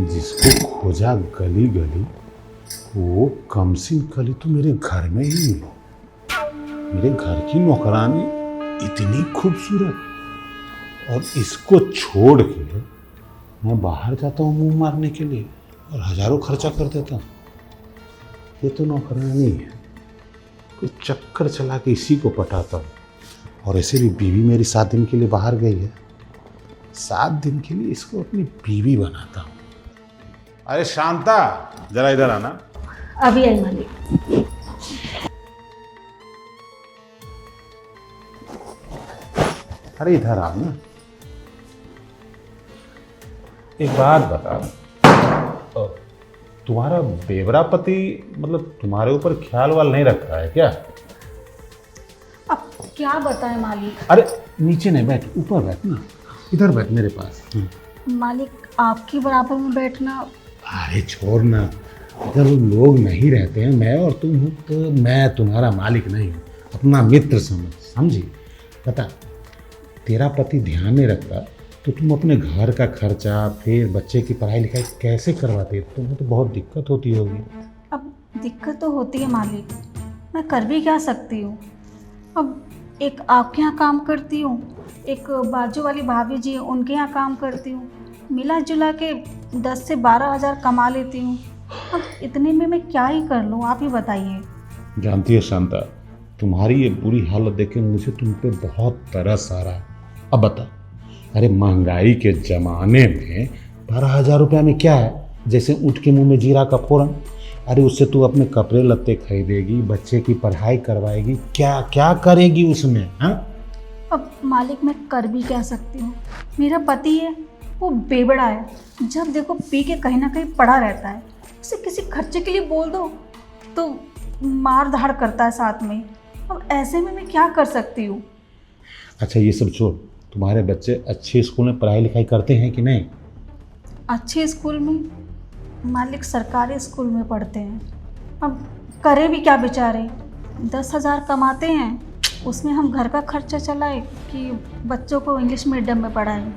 जिसको खोजा गली गली वो कमसिन कली तो मेरे घर में ही मिली। मेरे घर की नौकरानी इतनी खूबसूरत और इसको छोड़ के मैं बाहर जाता हूँ मुंह मारने के लिए और हजारों खर्चा कर देता हूँ। ये तो नौकरानी है, कुछ चक्कर चला के इसी को पटाता हूँ। और ऐसे भी बीवी मेरी 7 दिन के लिए बाहर गई है, 7 दिन के लिए इसको अपनी बीवी बनाता हूँ। अरे शांता, जरा इधर आना। अभी आई मालिक। अरे इधर आ ना। एक बात बता, तुम्हारा बेवरा पति मतलब तुम्हारे ऊपर ख्याल वाल नहीं रखता है क्या? अब क्या बताएं मालिक। अरे नीचे नहीं बैठ, ऊपर बैठ ना, इधर बैठ मेरे पास। मालिक आपके बराबर में बैठना। अरे छोड़ ना, अगर लोग नहीं रहते हैं, मैं और तुम हो तो मैं तुम्हारा मालिक नहीं हूँ, अपना मित्र समझी। बता, तेरा पति ध्यान नहीं रखता तो तुम अपने घर का खर्चा फिर बच्चे की पढ़ाई लिखाई कैसे करवाते? तुम्हें तो बहुत दिक्कत होती होगी। अब दिक्कत तो होती है मालिक, मैं कर भी क्या सकती हूँ। अब एक आपके यहाँ काम करती हूँ, एक बाजू वाली भाभी जी उनके यहाँ काम करती हूँ, मिला जुला के 10 से 12 हज़ार कमा लेती हूँ। अब इतने में मैं क्या ही कर लूँ, आप ही बताइए। जानती है शांता, तुम्हारी ये बुरी हालत देख के मुझे तुम पे बहुत तरस आ रहा है। अब बता, अरे महंगाई के ज़माने में 12,000 रुपया में क्या है? जैसे ऊँट के मुंह में जीरा का फोरन। अरे उससे तू अपने कपड़े लत्ते खरीदेगी, बच्चे की पढ़ाई करवाएगी, क्या क्या करेगी उसमें? हाँ, अब मालिक मैं कर भी क्या सकती हूँ। मेरा पति है वो बेवड़ा है, जब देखो पी के कहीं ना कहीं पड़ा रहता है। उसे किसी खर्चे के लिए बोल दो तो मार धाड़ करता है साथ में। अब ऐसे में मैं क्या कर सकती हूँ। अच्छा ये सब छोड़, तुम्हारे बच्चे अच्छे स्कूल में पढ़ाई लिखाई करते हैं कि नहीं? अच्छे स्कूल में मालिक, सरकारी स्कूल में पढ़ते हैं। अब करे भी क्या बेचारे, 10,000 कमाते हैं, उसमें हम घर का खर्चा चलाए कि बच्चों को इंग्लिश मीडियम में पढ़ाएं।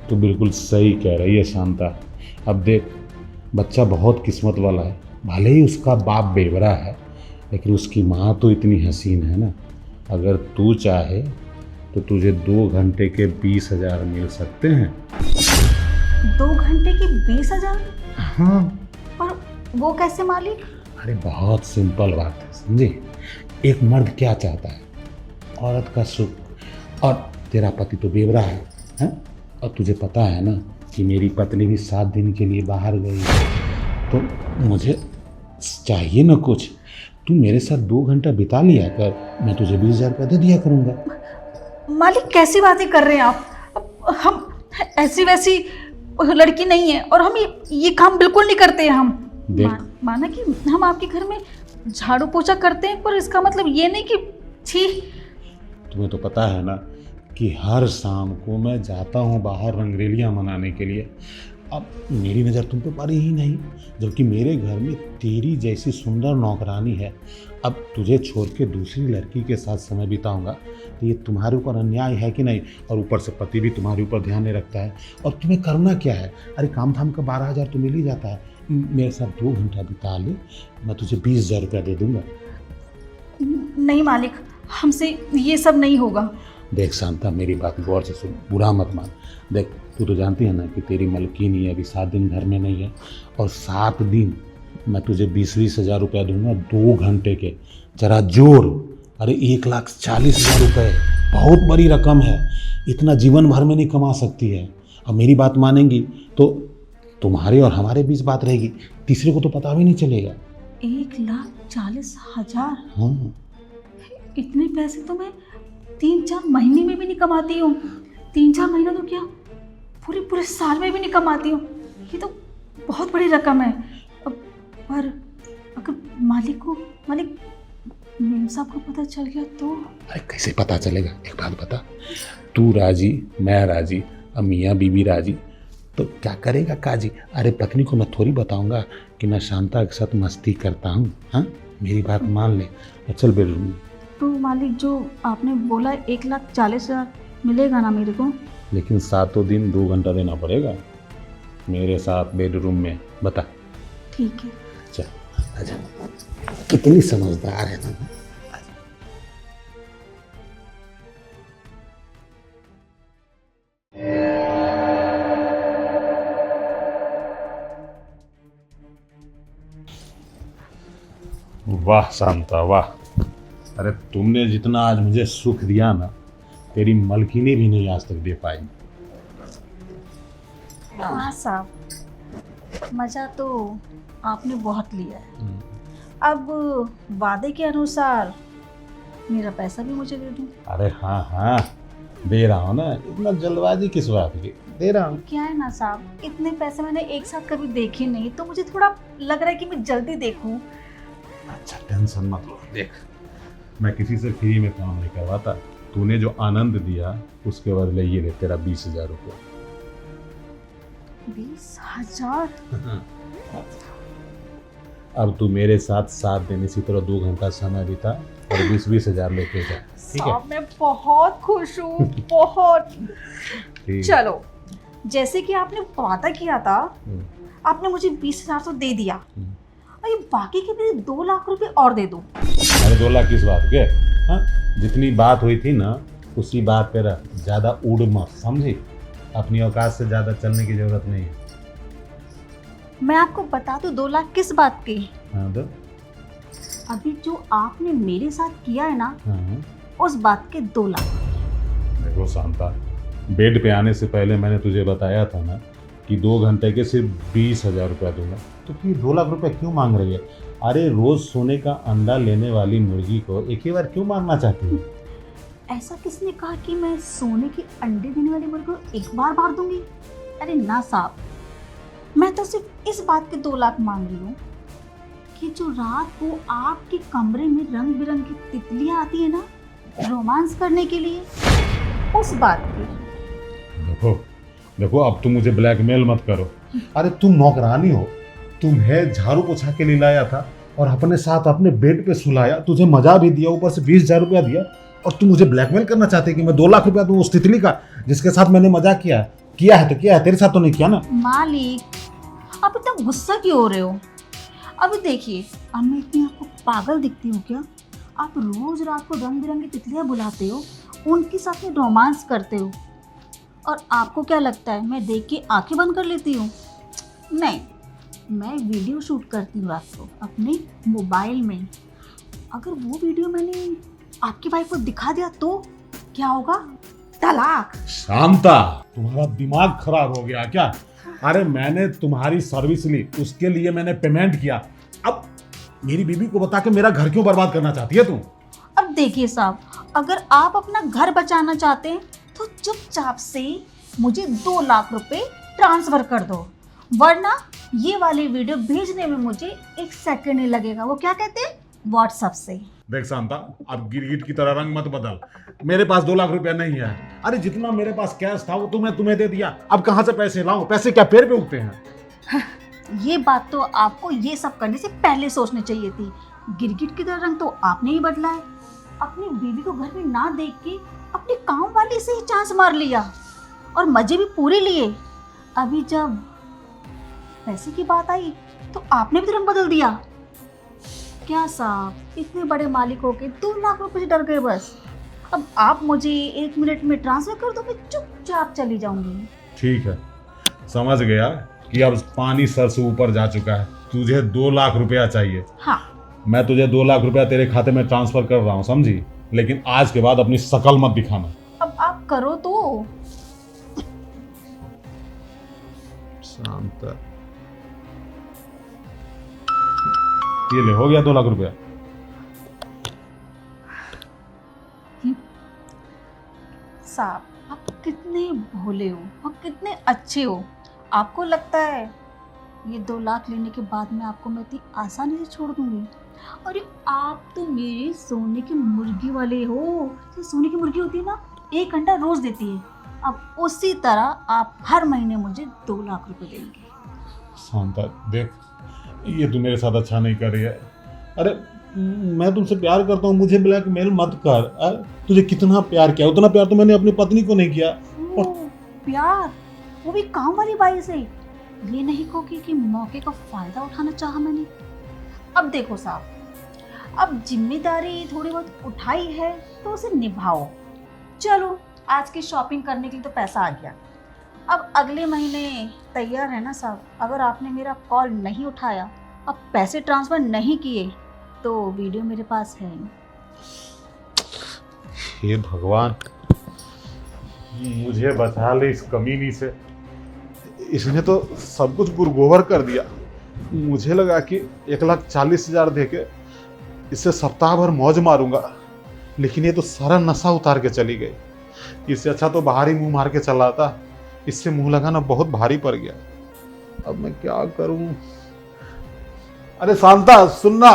तो बिल्कुल सही कह रही है शांता। अब देख, बच्चा बहुत किस्मत वाला है, भले ही उसका बाप बेवरा है लेकिन उसकी माँ तो इतनी हसीन है ना। अगर तू चाहे तो तुझे 2 घंटे के 20,000 मिल सकते हैं। 2 घंटे की 20,000? हाँ। और वो कैसे मालिक? अरे बहुत सिंपल बात है, समझे? एक मर्द क्या चाहता है? औरत का सुख। और तेरा पति तो बेवरा है, हैं? और तुझे पता है ना कि मेरी पत्नी भी 7 दिन के लिए बाहर गई है, तो मुझे चाहिए ना कुछ। तू मेरे साथ 2 घंटा बिता लिया कर, मैं तुझे 20,000 रुपया दे दिया करूँगा। मालिक कैसी बातें कर रहे हैं आप? हम ऐसी वैसी लड़की नहीं है और हम ये काम बिल्कुल नहीं करते हैं। हम माना कि हम आपके घर में झाड़ू पोछा करते हैं, पर इसका मतलब ये नहीं कि छी। तुम्हें तो पता है ना कि हर शाम को मैं जाता हूँ बाहर रंगरेलियाँ मनाने के लिए। अब मेरी नज़र तुम पे पड़ी ही नहीं, जबकि मेरे घर में तेरी जैसी सुंदर नौकरानी है। अब तुझे छोड़ के दूसरी लड़की के साथ समय बिताऊंगा तो ये तुम्हारे ऊपर अन्याय है कि नहीं? और ऊपर से पति भी तुम्हारे ऊपर ध्यान नहीं रखता है। और तुम्हें करना क्या है? अरे काम धाम का 12,000 तो मिल ही जाता है। मेरे साथ 2 घंटा बिता ले, मैं तुझे 20,000 रुपया दे दूंगा। नहीं मालिक, हमसे ये सब नहीं होगा। देख शांता, मेरी बात गौर से सुन, बुरा मत मान। देख, तू तो जानती है ना कि तेरी मलकिनी अभी 7 दिन घर में नहीं है, और 7 दिन मैं तुझे 20-20 हज़ार रुपया दूंगा 2 घंटे के। जरा जोर। अरे 1,40,000 रुपये बहुत बड़ी रकम है, इतना जीवन भर में नहीं कमा सकती है। अब मेरी बात मानेंगी तो तुम्हारे और हमारे बीच बात रहेगी, तीसरे को तो पता भी नहीं चलेगा। 1,40,000? हाँ, इतने पैसे तो मैं 3-4 महीने में भी नहीं कमाती हूँ। 3-4 महीना तो क्या, पूरे साल में भी नहीं कमाती हूँ। ये तो बहुत बड़ी रकम है। पर अगर मालिक मेम साहब को पता चल गया तो? अरे कैसे पता चलेगा? एक बात बता, तू राजी, मैं राजी, अब मियाँ बीबी राजी, तो क्या करेगा काजी? अरे पत्नी को मैं थोड़ी बताऊंगा कि मैं शांता के साथ मस्ती करता हूँ। हाँ, मेरी बात मान ले और चल बेडरूम में। तो मालिक, जो आपने बोला 1,40,000 मिलेगा ना मेरे को? लेकिन 7 दिन 2 घंटा देना पड़ेगा। मेरे साथ बेडरूम में, बता। ठीक है। चल आजा, कितनी समझदार है तुम। वाह शांता वाह, अरे तुमने जितना आज मुझे सुख दिया ना, तेरी मलकिनी भी नहीं आज तक दे पाई। हाँ साहब, मज़ा तो आपने बहुत लिया है। अब वादे के अनुसार मेरा पैसा भी मुझे दे दूँ। अरे हाँ हाँ, दे रहा हूँ ना, इतना जल्दबाजी किस बात की, दे रहा हूँ। क्या है ना साहब, इतने पैसे मैंने एक साथ कभी देखे नहीं, तो मुझे थोड़ा लग रहा है कि मैं जल्दी देखूं। अच्छा टेंशन मत लो, देख मैं किसी से फ्री में काम नहीं करवाता। तूने जो आनंद दिया उसके बदले ये ले तेरा 20,000 रुपये। 20,000? अब तू मेरे साथ 7 दिन इसी तरह 2 घंटा समय बिता और 20,000 लेके जा, ठीक है? साहब मैं बहुत खुश हूँ, बहुत। ठीक। चलो, जैसे कि आपने वादा किया था, आपने मुझे 20,000 तो दे दिया, और ये बाकी के मेरे 2 लाख रुपए और दे दो। अरे 2 लाख किस बात के? हाँ, जितनी बात हुई थी ना उसी बात पे रह, ज्यादा उड़ मत, समझी? अपनी औकात से ज्यादा चलने की जरूरत नहीं है। मैं आपको बता दूं 2 लाख किस बात के? हाँ तो? अभी जो आपने मेरे साथ किया है ना, हाँ। उस बात के 2 लाख। देखो शांता, बेड पे आने से पहले मैंने तुझे बताया था ना कि 2 घंटे के सिर्फ 20,000 रुपया दूंगा, तो फिर 2 लाख रुपया क्यों मांग रही है? अरे रोज सोने का अंडा लेने वाली मुर्गी को एक ही बार क्यों मारना चाहती है? ऐसा किसने कहा कि मैं सोने के अंडे देने वाली मुर्गी को एक बार मार दूंगी? अरे ना साहब, मैं तो सिर्फ इस बात के 2 लाख मांग रही हूँ कि जो रात को आपके कमरे में रंग बिरंगी तितलियाँ आती है ना, रोमांस करने के लिए, उस बात की। देखो देखो, अब तुम मुझे ब्लैकमेल मत करो। अरे तुम नौकरानी हो, तुम्हें झाड़ू पोछा के लिए लाया था और अपने साथ अपने बेड पे सुलाया, तुझे मजा भी दिया, ऊपर से 20,000 रुपया दिया, और तुम मुझे ब्लैकमेल करना चाहते कि मैं 2 लाख रुपया दूं उस तितली का जिसके साथ मैंने मजाक किया है? किया है तो किया है, तेरे साथ तो नहीं किया ना। मालिक, आप इतना गुस्सा क्यों हो रहे हो? अभी देखिए, अब मैं इतनी आपको पागल दिखती हूँ क्या? आप रोज रात को रंग बिरंगी तितलियाँ बुलाते हो, उनके साथ में रोमांस करते हो, और आपको क्या लगता है मैं देख के आंखें बंद कर लेती हूँ? नहीं, मैं वीडियो शूट करती हूँ रात को अपने मोबाइल में। अगर वो वीडियो मैंने आपकी वाइफ को दिखा दिया तो क्या होगा? तलाक। शांता, तुम्हारा दिमाग खराब हो गया क्या? अरे मैंने तुम्हारी सर्विस ली, उसके लिए मैंने पेमेंट किया, अब मेरी बीवी को बता के मेरा घर क्यों बर्बाद करना चाहती है तुम? अब देखिए साहब, अगर आप अपना घर बचाना चाहते हैं तो चुपचाप से मुझे 2 लाख रुपए ट्रांसफर कर दो, वरना ये वाली वीडियो भेजने में मुझे 1 सेकंड नहीं लगेगा। वो क्या कहते हैं, व्हाट्सएप से। देख शांता, अब गिरगिट की तरह रंग मत बदल। मेरे पास 2 लाख रुपया नहीं है। अरे जितना मेरे पास कैश था वो तुम्हें दे दिया, अब कहाँ से पैसे लाऊं? पैसे क्या पेड़ पे उगते हैं? ये बात तो आपको ये सब करने से पहले सोचनी चाहिए थी। गिरगिट की तरह रंग तो आपने ही बदला है। अपनी बीवी को घर में ना देख के अपने काम वाली से ही चांस मार लिया और मजे भी पूरे लिए। अभी जब पैसे की बात आई तो आपने भी तो रंग बदल दिया। क्या साहब, इतने बड़े मालिक हो के 2 लाख रुपए से डर गए बस? अब आप मुझे 1 मिनट में ट्रांसफर कर दो, मैं चुपचाप चली जाऊंगी। ठीक है, समझ गया कि अब पानी सर से ऊपर जा चुका है। तुझे 2 लाख रुपया चाहिए। हाँ, मैं तुझे 2 लाख रुपया तेरे खाते में ट्रांसफर कर रहा हूँ, समझी? लेकिन आज के बाद अपनी शकल मत दिखाना। अब आप करो तो। शांत, ये ले, हो गया 2 लाख रुपया। साहब, आप कितने भोले हो और कितने अच्छे हो। आपको लगता है ये 2 लाख लेने के बाद में आपको मैं इतनी आसानी से छोड़ दूंगी? अरे आप तो मेरे सोने की मुर्गी वाले हो। जो सोने की मुर्गी होती है ना, 1 अंडा रोज देती है। अब उसी तरह आप हर महीने मुझे 2 लाख रुपए देंगे। शांता देख, ये तू मेरे साथ अच्छा नहीं कर रही है। अरे मैं तुमसे प्यार करता हूँ, मुझे ब्लैकमेल मत कर। तुझे कितना प्यार किया, उतना प्यार तो मैंने अपनी पत्नी को नहीं किया। प्यार, वो भी काम वाली बाई से? ये नहीं कहोगे कि मौके का फायदा उठाना चाहा मैंने। अब देखो साहब, अब जिम्मेदारी थोड़ी बहुत उठाई है तो उसे निभाओ। चलो, आज की शॉपिंग करने के लिए तो पैसा आ गया, अब अगले महीने तैयार है ना साहब। अगर आपने मेरा कॉल नहीं उठाया, अब पैसे ट्रांसफ़र नहीं किए, तो वीडियो मेरे पास है। हे भगवान, मुझे बचा ले इस कमीनी से। इसने तो सब कुछ गुरगोबर कर दिया। मुझे लगा कि 1,40,000 देके इससे सप्ताह भर मौज मारूंगा, लेकिन ये तो सारा नशा उतार के चली गई। इससे अच्छा तो बाहर ही मुंह मार के चला था। इससे मुंह लगाना बहुत भारी पड़ गया। अब मैं क्या करूं? अरे शांता, सुनना।